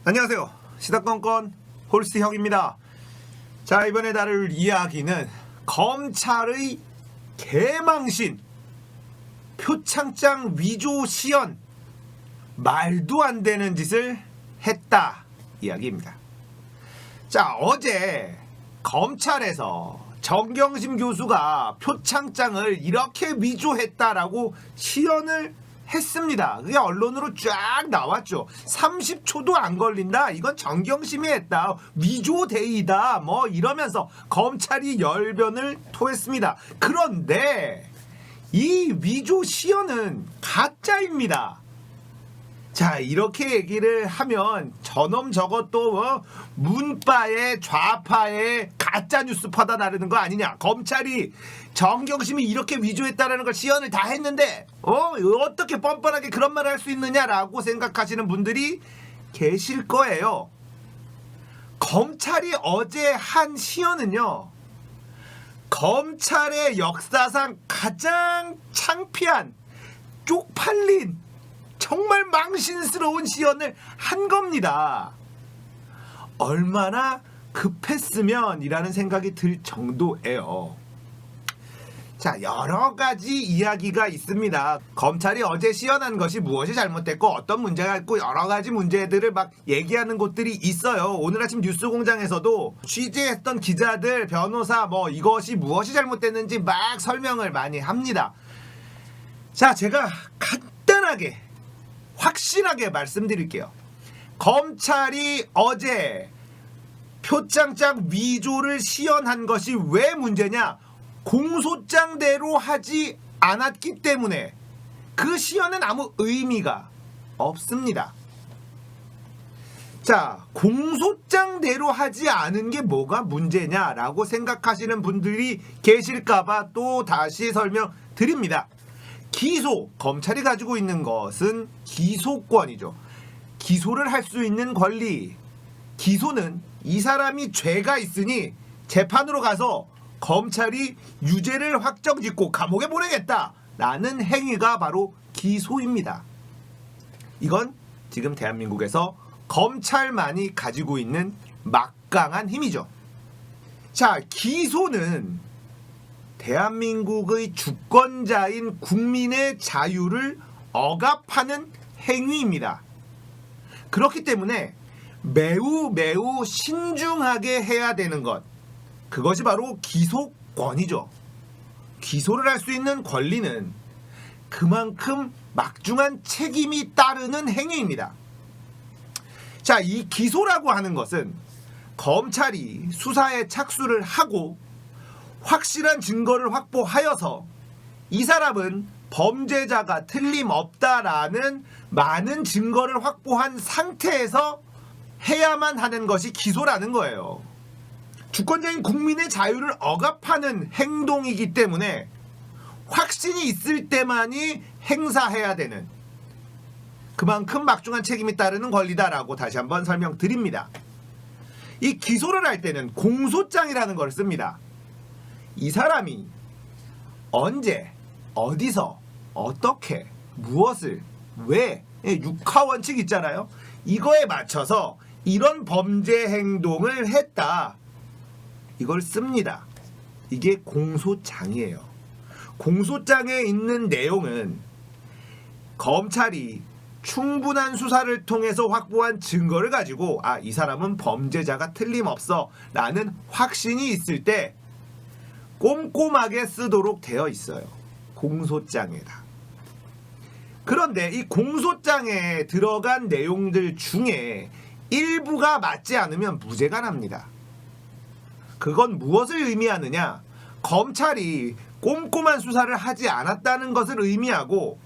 안녕하세요. 시사건건 홀스 형입니다. 자, 이번에 다룰 이야기는 검찰의 개망신, 표창장 위조 시연, 말도 안 되는 짓을 했다 이야기입니다. 자, 어제 검찰에서 정경심 교수가 표창장을 이렇게 위조했다라고 시연을 했습니다. 그게 언론으로 쫙 나왔죠. 30초도 안 걸린다. 이건 정경심이 했다. 위조데이다. 뭐 이러면서 검찰이 열변을 토했습니다. 그런데 이 위조 시연은 가짜입니다. 자, 이렇게 얘기를 하면 저놈 저것도 문파에 좌파에 가짜뉴스 퍼다 나르는 거 아니냐. 검찰이 정경심이 이렇게 위조했다라는 걸 시연을 다 했는데 어떻게 뻔뻔하게 그런 말을 할 수 있느냐라고 생각하시는 분들이 계실 거예요. 검찰이 어제 한 시연은요, 검찰의 역사상 가장 창피한, 쪽팔린, 정말 망신스러운 시연을 한 겁니다. 얼마나 급했으면 이라는 생각이 들 정도예요. 자, 여러 가지 이야기가 있습니다. 검찰이 어제 시연한 것이 무엇이 잘못됐고 어떤 문제가 있고 여러 가지 문제들을 막 얘기하는 곳들이 있어요. 오늘 아침 뉴스공장에서도 취재했던 기자들, 변호사 이것이 무엇이 잘못됐는지 막 설명을 많이 합니다. 자, 제가 간단하게 확실하게 말씀드릴게요. 검찰이 어제 표창장 위조를 시연한 것이 왜 문제냐? 공소장대로 하지 않았기 때문에 그 시연은 아무 의미가 없습니다. 자, 공소장대로 하지 않은 게 뭐가 문제냐라고 생각하시는 분들이 계실까봐 또 다시 설명드립니다. 기소, 검찰이 가지고 있는 것은 기소권이죠. 기소를 할 수 있는 권리. 기소는 이 사람이 죄가 있으니 재판으로 가서 검찰이 유죄를 확정짓고 감옥에 보내겠다라는 행위가 바로 기소입니다. 이건 지금 대한민국에서 검찰만이 가지고 있는 막강한 힘이죠. 자, 기소는 대한민국의 주권자인 국민의 자유를 억압하는 행위입니다. 그렇기 때문에 매우 신중하게 해야 되는 것, 그것이 바로 기소권이죠. 기소를 할 수 있는 권리는 그만큼 막중한 책임이 따르는 행위입니다. 자, 이 기소라고 하는 것은 검찰이 수사에 착수를 하고 확실한 증거를 확보하여서 이 사람은 범죄자가 틀림없다라는 많은 증거를 확보한 상태에서 해야만 하는 것이 기소라는 거예요. 주권자인 국민의 자유를 억압하는 행동이기 때문에 확신이 있을 때만이 행사해야 되는, 그만큼 막중한 책임이 따르는 권리다라고 다시 한번 설명드립니다. 이 기소를 할 때는 공소장이라는 걸 씁니다. 이 사람이 언제, 어디서, 어떻게, 무엇을, 왜, 육하원칙 있잖아요. 이거에 맞춰서 이런 범죄 행동을 했다, 이걸 씁니다. 이게 공소장이에요. 공소장에 있는 내용은 검찰이 충분한 수사를 통해서 확보한 증거를 가지고 이 사람은 범죄자가 틀림없어 라는 확신이 있을 때 꼼꼼하게 쓰도록 되어 있어요. 공소장에다. 그런데 이 공소장에 들어간 내용들 중에 일부가 맞지 않으면 무죄가 납니다. 그건 무엇을 의미하느냐? 검찰이 꼼꼼한 수사를 하지 않았다는 것을 의미하고,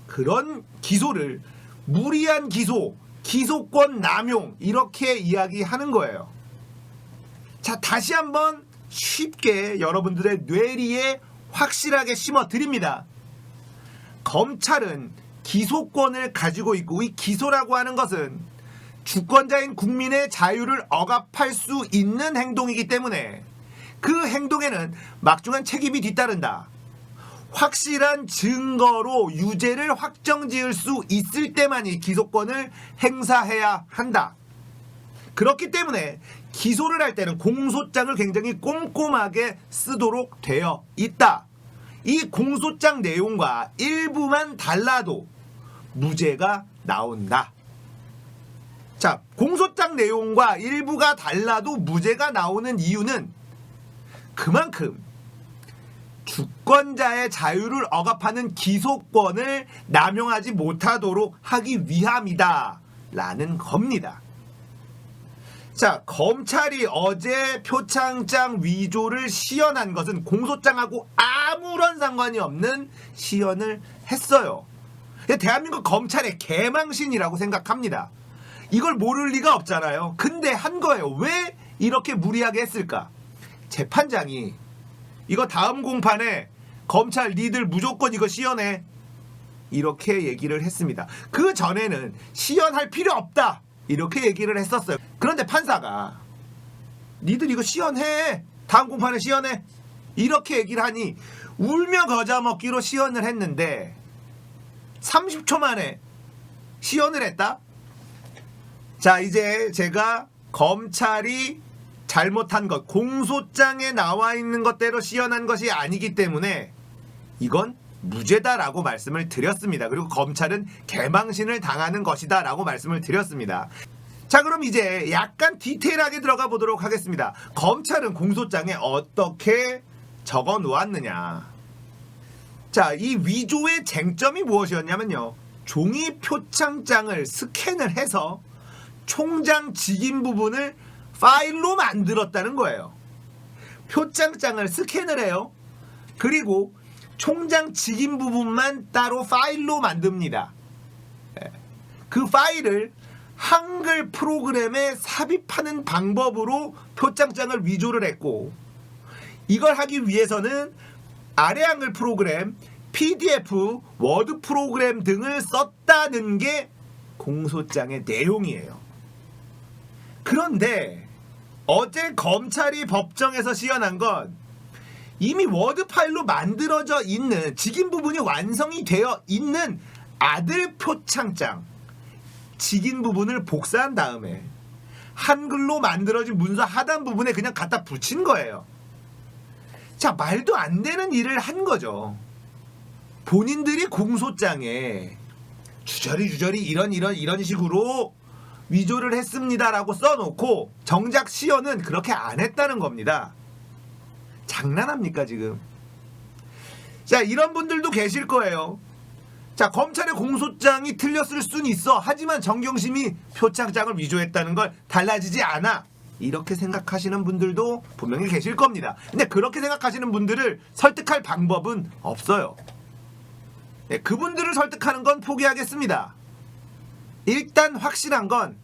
그런 기소를 무리한 기소, 기소권 남용, 이렇게 이야기하는 거예요. 자, 다시 한번 쉽게 여러분들의 뇌리에 확실하게 심어드립니다. 검찰은 기소권을 가지고 있고, 이 기소라고 하는 것은 주권자인 국민의 자유를 억압할 수 있는 행동이기 때문에 그 행동에는 막중한 책임이 뒤따른다. 확실한 증거로 유죄를 확정지을 수 있을 때만이 기소권을 행사해야 한다. 그렇기 때문에 기소를 할 때는 공소장을 굉장히 꼼꼼하게 쓰도록 되어 있다. 이 공소장 내용과 일부만 달라도 무죄가 나온다. 자, 공소장 내용과 일부가 달라도 무죄가 나오는 이유는 그만큼 주권자의 자유를 억압하는 기소권을 남용하지 못하도록 하기 위함이다 라는 겁니다. 자, 검찰이 어제 표창장 위조를 시연한 것은 공소장하고 아무런 상관이 없는 시연을 했어요. 대한민국 검찰의 개망신이라고 생각합니다. 이걸 모를 리가 없잖아요. 근데 한 거예요. 왜 이렇게 무리하게 했을까? 재판장이 이거 다음 공판에 검찰 니들 무조건 이거 시연해, 이렇게 얘기를 했습니다. 그 전에는 시연할 필요 없다 이렇게 얘기를 했었어요. 그런데 판사가 니들 이거 시연해, 다음 공판에 시연해, 이렇게 얘기를 하니 울며 겨자 먹기로 시연을 했는데 30초 만에 시연을 했다? 자, 이제 제가 검찰이 잘못한 것, 공소장에 나와 있는 것대로 시연한 것이 아니기 때문에 이건 무죄다라고 말씀을 드렸습니다. 그리고 검찰은 개망신을 당하는 것이다 라고 말씀을 드렸습니다. 자, 그럼 이제 약간 디테일하게 들어가 보도록 하겠습니다. 검찰은 공소장에 어떻게 적어 놓았느냐. 자, 이 위조의 쟁점이 무엇이었냐면요, 종이 표창장을 스캔을 해서 총장 직인 부분을 파일로 만들었다는 거예요. 표창장을 스캔을 해요. 그리고 총장 직인 부분만 따로 파일로 만듭니다. 그 파일을 한글 프로그램에 삽입하는 방법으로 표창장을 위조를 했고, 이걸 하기 위해서는 아래 한글 프로그램, PDF, 워드 프로그램 등을 썼다는 게 공소장의 내용이에요. 그런데 어제 검찰이 법정에서 시연한 건 이미 워드 파일로 만들어져 있는, 직인 부분이 완성이 되어 있는 아들 표창장 직인 부분을 복사한 다음에 한글로 만들어진 문서 하단 부분에 그냥 갖다 붙인 거예요. 자, 말도 안 되는 일을 한 거죠. 본인들이 공소장에 주저리 이런 식으로 위조를 했습니다라고 써놓고 정작 시연은 그렇게 안 했다는 겁니다. 장난합니까 지금? 자, 이런 분들도 계실 거예요. 자, 검찰의 공소장이 틀렸을 수는 있어. 하지만 정경심이 표창장을 위조했다는 걸 달라지지 않아. 이렇게 생각하시는 분들도 분명히 계실 겁니다. 근데 그렇게 생각하시는 분들을 설득할 방법은 없어요. 네, 그분들을 설득하는 건 포기하겠습니다. 일단 확실한 건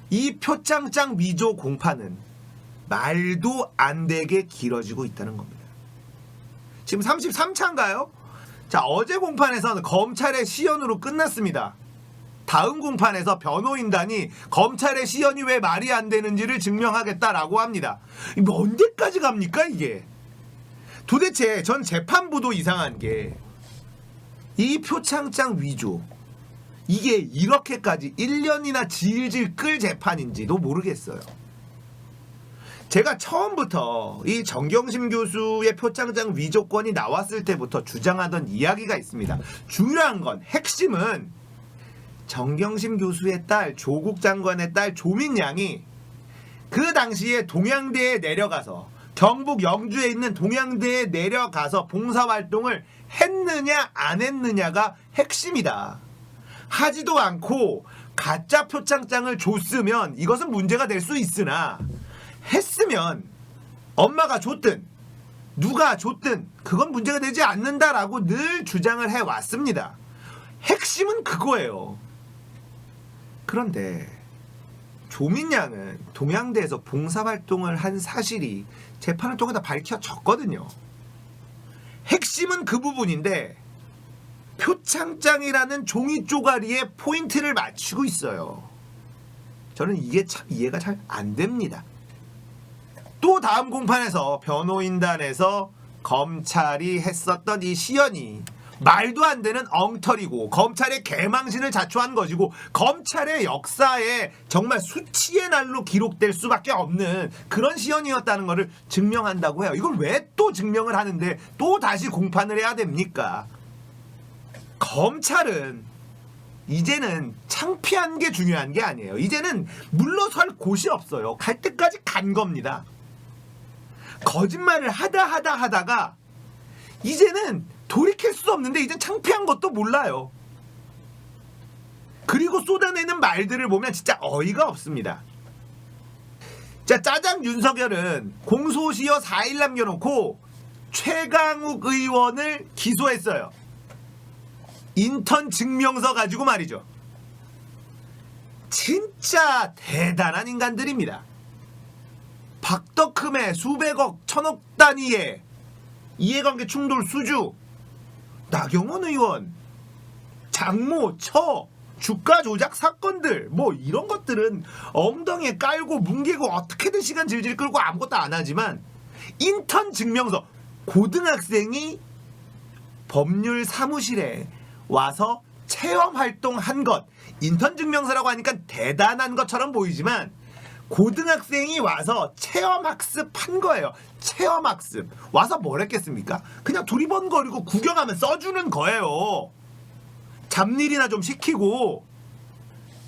이 표창장 위조 공판은 말도 안 되게 길어지고 있다는 겁니다. 지금 33차인가요? 자, 어제 공판에서는 검찰의 시연으로 끝났습니다. 다음 공판에서 변호인단이 검찰의 시연이 왜 말이 안 되는지를 증명하겠다라고 합니다. 언제까지 갑니까 이게? 도대체 전 재판부도 이상한 게 이 표창장 위조, 이게 이렇게까지 1년이나 질질 끌 재판인지도 모르겠어요. 제가 처음부터 이 정경심 교수의 표창장 위조건이 나왔을 때부터 주장하던 이야기가 있습니다. 중요한 건, 핵심은 정경심 교수의 딸, 조국 장관의 딸 조민양이 그 당시에 동양대에 내려가서, 경북 영주에 있는 동양대에 내려가서 봉사활동을 했느냐 안 했느냐가 핵심이다. 하지도 않고 가짜 표창장을 줬으면 이것은 문제가 될 수 있으나, 했으면 엄마가 줬든 누가 줬든 그건 문제가 되지 않는다라고 늘 주장을 해왔습니다. 핵심은 그거예요. 그런데 조민양은 동양대에서 봉사활동을 한 사실이 재판을 통해 다 밝혀졌거든요. 핵심은 그 부분인데 표창장이라는 종이 쪼가리에 포인트를 맞추고 있어요. 저는 이게 참 이해가 잘 안 됩니다. 또 다음 공판에서 변호인단에서 검찰이 했었던 이 시연이 말도 안 되는 엉터리고 검찰의 개망신을 자초한 것이고 검찰의 역사에 정말 수치의 날로 기록될 수밖에 없는 그런 시연이었다는 것을 증명한다고 해요. 이걸 왜 또 증명을 하는데 또 다시 공판을 해야 됩니까? 검찰은 이제는 창피한 게 중요한 게 아니에요. 이제는 물러설 곳이 없어요. 갈 때까지 간 겁니다. 거짓말을 하다가 이제는 돌이킬 수 없는데 이젠 창피한 것도 몰라요. 그리고 쏟아내는 말들을 보면 진짜 어이가 없습니다. 자, 짜장 윤석열은 공소시효 4일 남겨놓고 최강욱 의원을 기소했어요. 인턴 증명서 가지고 말이죠. 진짜 대단한 인간들입니다. 박덕흠의 수백억 천억 단위의 이해관계 충돌 수주, 나경원 의원, 장모, 처, 주가 조작 사건들 뭐 이런 것들은 엉덩이에 깔고 뭉개고 어떻게든 시간 질질 끌고 아무것도 안 하지만 인턴 증명서, 고등학생이 법률 사무실에 와서 체험 활동한 것, 인턴 증명서라고 하니까 대단한 것처럼 보이지만 고등학생이 와서 체험학습한 거예요. 체험학습. 와서 뭘 했겠습니까? 그냥 두리번거리고 구경하면 써주는 거예요. 잡일이나 좀 시키고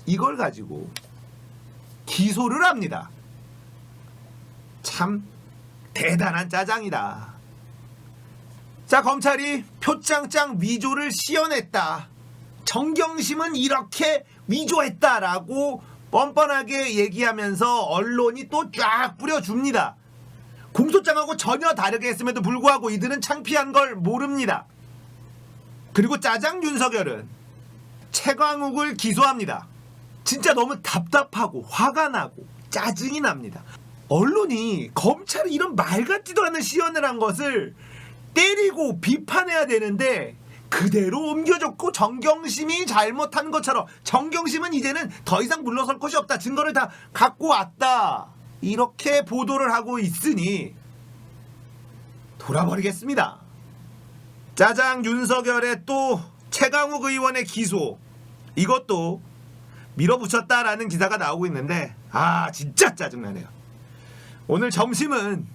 이걸 가지고 기소를 합니다. 참 대단한 짜장이다. 자, 검찰이 표창장 위조를 시연했다. 정경심은 이렇게 위조했다라고 뻔뻔하게 얘기하면서 언론이 또 쫙 뿌려줍니다. 공소장하고 전혀 다르게 했음에도 불구하고 이들은 창피한 걸 모릅니다. 그리고 짜장 윤석열은 최광욱을 기소합니다. 진짜 너무 답답하고 화가 나고 짜증이 납니다. 언론이 검찰이 이런 말 같지도 않은 시연을 한 것을 때리고 비판해야 되는데 그대로 옮겨줬고 정경심이 잘못한 것처럼 정경심은 이제는 더 이상 물러설 곳이 없다. 증거를 다 갖고 왔다. 이렇게 보도를 하고 있으니 돌아버리겠습니다. 짜장 윤석열의 또 최강욱 의원의 기소, 이것도 밀어붙였다라는 기사가 나오고 있는데 진짜 짜증나네요. 오늘 점심은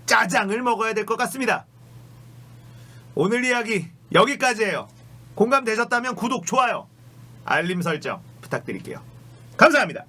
짜장을 먹어야 될 것 같습니다. 오늘 이야기 여기까지예요. 공감되셨다면 구독, 좋아요, 알림 설정 부탁드릴게요. 감사합니다.